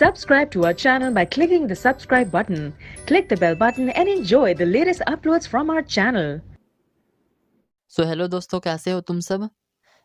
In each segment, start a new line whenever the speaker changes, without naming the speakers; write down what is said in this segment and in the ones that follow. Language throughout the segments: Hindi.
Subscribe to our channel by clicking the subscribe button. Click the bell button and enjoy the latest uploads from our channel.
Hello दोस्तों, कैसे हो तुम सब।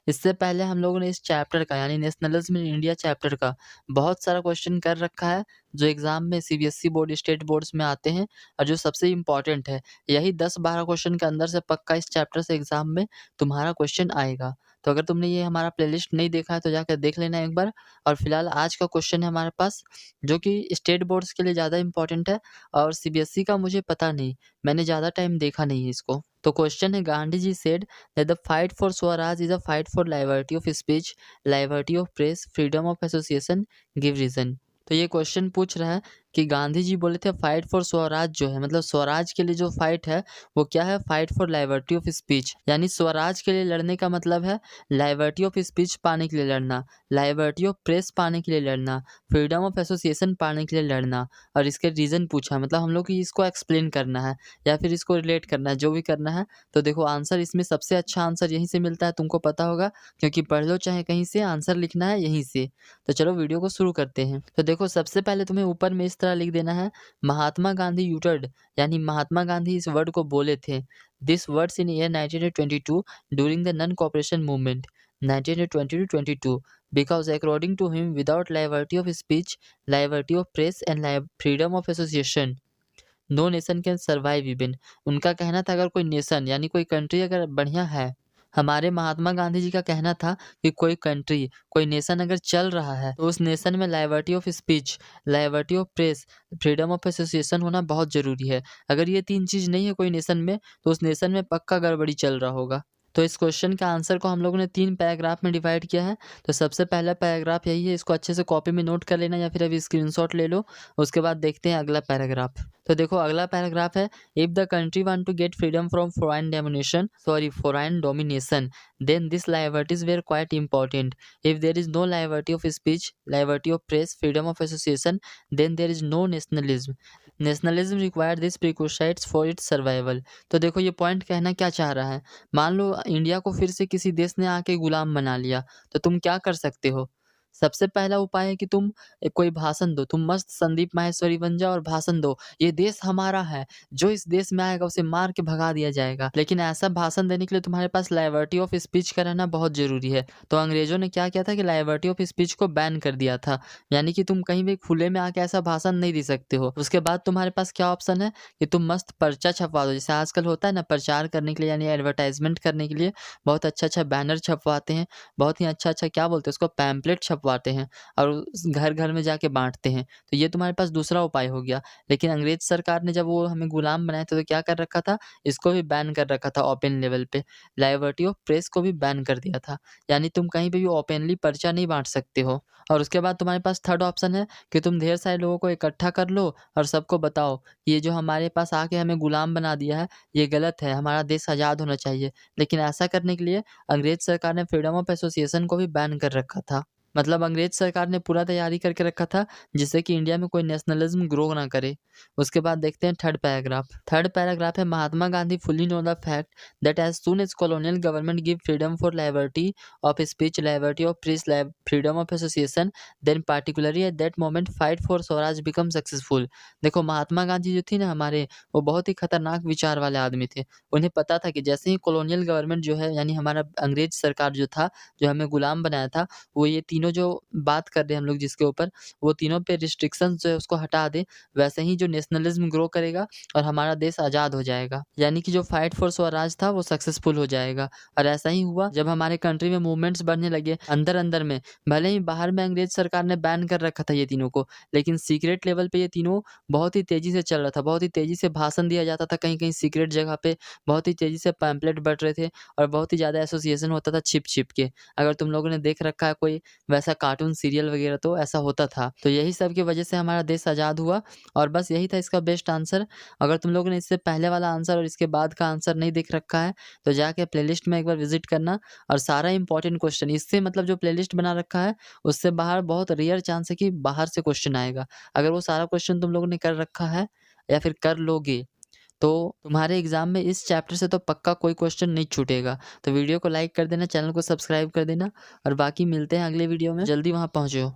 इससे पहले हम लोगों ने इस चैप्टर का यानी नेशनलिज्म इन इंडिया चैप्टर का बहुत सारा क्वेश्चन कर रखा है जो एग्ज़ाम में सीबीएसई बोर्ड, स्टेट बोर्ड्स में आते हैं और जो सबसे इम्पॉर्टेंट है। यही 10-12 क्वेश्चन के अंदर से पक्का इस चैप्टर से एग्ज़ाम में तुम्हारा क्वेश्चन आएगा। तो अगर तुमने ये हमारा प्लेलिस्ट नहीं देखा है तो जाकर देख लेना एक बार। और फिलहाल आज का क्वेश्चन है हमारे पास जो कि स्टेट बोर्ड्स के लिए ज़्यादा इम्पॉर्टेंट है और सीबीएसई का मुझे पता नहीं, मैंने ज़्यादा टाइम देखा नहीं है इसको। तो क्वेश्चन है, Gandhi ji said that the fight for Swaraj is a fight for liberty of speech, liberty of press, freedom of association, give reason। तो ये क्वेश्चन पूछ रहा है कि गांधी जी बोले थे फाइट फॉर स्वराज जो है, मतलब स्वराज के लिए जो फाइट है वो क्या है, fight for liberty of speech. यानी स्वराज के लिए लड़ने का मतलब है लाइबर्टी ऑफ स्पीच पाने के लिए लड़ना, लाइबर्टी ऑफ प्रेस पाने के लिए लड़ना, फ्रीडम ऑफ एसोसिएशन पाने के लिए लड़ना। और इसके रीज़न पूछा, मतलब हम लोग को इसको एक्सप्लेन करना है या फिर इसको रिलेट करना है, जो भी करना है। तो देखो आंसर इसमें सबसे अच्छा आंसर यहीं से मिलता है, तुमको पता होगा क्योंकि पढ़ लो चाहे कहीं से, आंसर लिखना है यहीं से। तो चलो वीडियो को शुरू करते हैं। तो देखो सबसे पहले तुम्हें ऊपर में इस तरह लिख देना है, महात्मा गांधी यूटर्ड, यानी महात्मा गांधी इस वर्ड को बोले थे। This words in year 1922 during the non cooperation movement 1920-22 because according to him without liberty of speech, liberty of press and freedom of association no nation can survive even. उनका कहना था अगर कोई नेशन यानी कोई कंट्री अगर बढ़िया है, हमारे महात्मा गांधी जी का कहना था कि कोई कंट्री, कोई नेशन अगर चल रहा है तो उस नेशन में liberty of speech, liberty of press, freedom of association होना बहुत ज़रूरी है। अगर ये 3 चीज़ नहीं है कोई नेशन में तो उस नेशन में पक्का गड़बड़ी चल रहा होगा। तो इस क्वेश्चन का आंसर को हम लोगों ने 3 पैराग्राफ में डिवाइड किया है। तो सबसे पहला पैराग्राफ यही है, इसको अच्छे से कॉपी में नोट कर लेना या फिर अभी स्क्रीनशॉट ले लो। उसके बाद देखते हैं अगला पैराग्राफ। तो देखो अगला पैराग्राफ है, if the country want to get freedom from foreign domination then this liberties were quite important. If there is no liberty of speech, liberty of press, freedom of association, then there is no nationalism. Nationalism require this precautions for its survival. तो देखो ये पॉइंट कहना क्या चाह रहा है, मान लो इंडिया को फिर से किसी देश ने आके गुलाम बना लिया तो तुम क्या कर सकते हो। सबसे पहला उपाय है कि तुम कोई भाषण दो, तुम मस्त संदीप माहेश्वरी बन जाओ और भाषण दो, ये देश हमारा है, जो इस देश में आएगा उसे मार के भगा दिया जाएगा। लेकिन ऐसा भाषण देने के लिए तुम्हारे पास लाइबर्टी ऑफ स्पीच का रहना बहुत जरूरी है। तो अंग्रेजों ने क्या किया था कि लाइबर्टी ऑफ स्पीच को बैन कर दिया था, यानी कि तुम कहीं भी खुले में आके ऐसा भाषण नहीं दे सकते हो। उसके बाद तुम्हारे पास क्या ऑप्शन है कि तुम मस्त पर्चा छपवा दो, जैसे आजकल होता है ना प्रचार करने के लिए यानी एडवर्टाइजमेंट करने के लिए बहुत अच्छा बैनर छपवाते हैं, बहुत ही अच्छा क्या बोलते हैं उसको, पैम्पलेट छपवाते हैं और घर घर में जाके बांटते हैं। तो ये तुम्हारे पास दूसरा उपाय हो गया। लेकिन अंग्रेज सरकार ने जब वो हमें गुलाम बनाए थे तो क्या कर रखा था, इसको भी बैन कर रखा था ओपन लेवल पे। लाइबर्टी ऑफ प्रेस को भी बैन कर दिया था, यानी तुम कहीं पे भी ओपनली पर्चा नहीं बांट सकते हो। और उसके बाद तुम्हारे पास थर्ड ऑप्शन है कि तुम ढेर सारे लोगों को इकट्ठा कर लो और सबको बताओ कि ये जो हमारे पास आके हमें गुलाम बना दिया है ये गलत है, हमारा देश आज़ाद होना चाहिए। लेकिन ऐसा करने के लिए अंग्रेज सरकार ने फ्रीडम ऑफ एसोसिएशन को भी बैन कर रखा था। मतलब अंग्रेज सरकार ने पूरा तैयारी करके रखा था जिससे कि इंडिया में कोई नेशनलिज्म ग्रो ना करे। उसके बाद देखते हैं थर्ड पैराग्राफ। थर्ड पैराग्राफ है, Mahatma Gandhi fully know the fact that as soon as colonial government give freedom for liberty of speech, liberty of press, freedom of association, then particularly at that moment fight for Swaraj become successful. देखो महात्मा गांधी जो थी ना हमारे, वो बहुत ही खतरनाक विचार वाले आदमी थे। उन्हें पता था कि जैसे ही कॉलोनियल गवर्नमेंट जो है यानी हमारा अंग्रेज सरकार जो था, जो हमें गुलाम बनाया था, वो ये तीनों जो बात कर रहे हैं हम लोग जिसके ऊपर, वो तीनों पे रिस्ट्रिक्शंस जो है उसको हटा दे, वैसे ही जो नेशनलिज्म ग्रो करेगा और हमारा देश आज़ाद हो जाएगा। यानी कि जो फाइट फॉर स्वराज था वो सक्सेसफुल हो जाएगा। और ऐसा ही हुआ जब हमारे कंट्री में मूवमेंट्स बढ़ने लगे अंदर अंदर में। भले ही बाहर में अंग्रेज सरकार ने बैन कर रखा था ये तीनों को, लेकिन सीक्रेट लेवल पे ये तीनों बहुत ही तेज़ी से चल रहा था, बहुत ही तेज़ी से भाषण दिया जाता था, कहीं-कहीं सीक्रेट जगह पे बहुत ही तेज़ी से पैम्पलेट बँट रहे थे और बहुत ही ज़्यादा एसोसिएशन होता था छिप-छिप के। अगर तुम लोगों ने देख रखा है कोई वैसा कार्टून सीरियल वगैरह तो ऐसा होता था। तो यही सब की वजह से हमारा देश आज़ाद हुआ और बस यही था इसका बेस्ट आंसर। अगर तुम लोगों ने इससे पहले वाला आंसर और इसके बाद का आंसर नहीं देख रखा है तो जाके प्लेलिस्ट में एक बार विजिट करना और सारा इंपॉर्टेंट क्वेश्चन इससे, मतलब जो प्लेलिस्ट बना रखा है उससे बाहर बहुत रेयर चांस है कि बाहर से क्वेश्चन आएगा। अगर वो सारा क्वेश्चन तुम लोगों ने कर रखा है या फिर कर लोगे तो तुम्हारे एग्ज़ाम में इस चैप्टर से तो पक्का कोई क्वेश्चन नहीं छूटेगा। तो वीडियो को लाइक कर देना, चैनल को सब्सक्राइब कर देना और बाकी मिलते हैं अगले वीडियो में, जल्दी वहाँ पहुँचो।